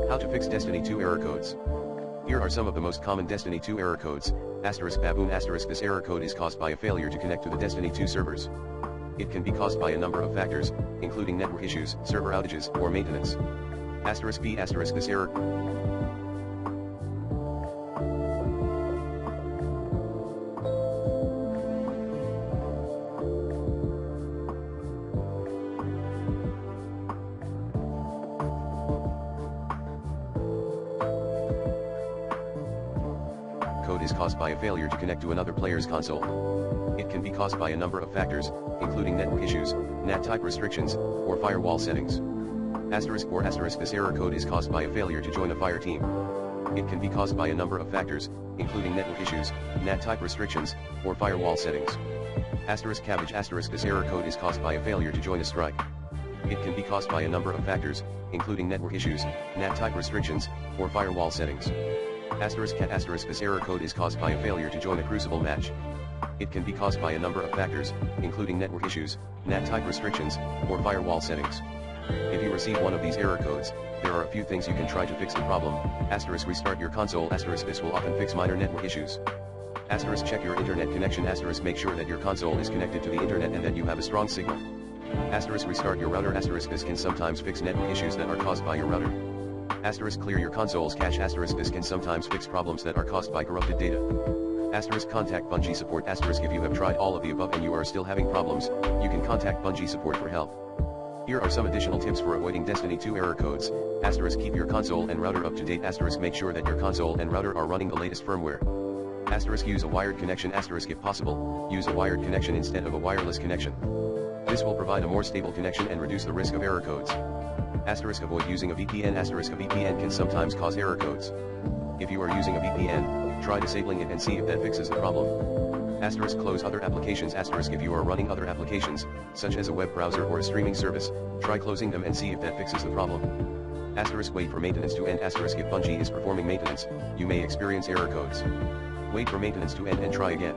How to fix Destiny 2 error codes. Here are some of the most common Destiny 2 error codes. *BABOON**. This error code is caused by a failure to connect to the Destiny 2 servers. It can be caused by a number of factors, including network issues, server outages, or maintenance. *B**. This error code is caused by a failure to connect to another player's console. It can be caused by a number of factors, including network issues, NAT type restrictions, or firewall settings. *BOAR**. This error code is caused by a failure to join a fire team. It can be caused by a number of factors, including network issues, NAT type restrictions, or firewall settings. *CABBAGE**. This error code is caused by a failure to join a strike. It can be caused by a number of factors, including network issues, NAT type restrictions, or firewall settings. *CAT**. This error code is caused by a failure to join a Crucible match. It can be caused by a number of factors, including network issues, NAT type restrictions, or firewall settings. If you receive one of these error codes, there are a few things you can try to fix the problem. Restart your console. This will often fix minor network issues. Check your internet connection. Make sure that your console is connected to the internet and that you have a strong signal. Restart your router. This can sometimes fix network issues that are caused by your router. Clear your console's cache. This can sometimes fix problems that are caused by corrupted data. Contact Bungie support. If you have tried all of the above and you are still having problems, you can contact Bungie support for help. Here are some additional tips for avoiding Destiny 2 error codes. Keep your console and router up to date. Make sure that your console and router are running the latest firmware. Use a wired connection. If possible, use a wired connection instead of a wireless connection. This will provide a more stable connection and reduce the risk of error codes. Avoid using a VPN. A VPN can sometimes cause error codes. If you are using a VPN, try disabling it and see if that fixes the problem. Close other applications. If you are running other applications, such as a web browser or a streaming service, try closing them and see if that fixes the problem. Wait for maintenance to end. If Bungie is performing maintenance, you may experience error codes. Wait for maintenance to end and try again.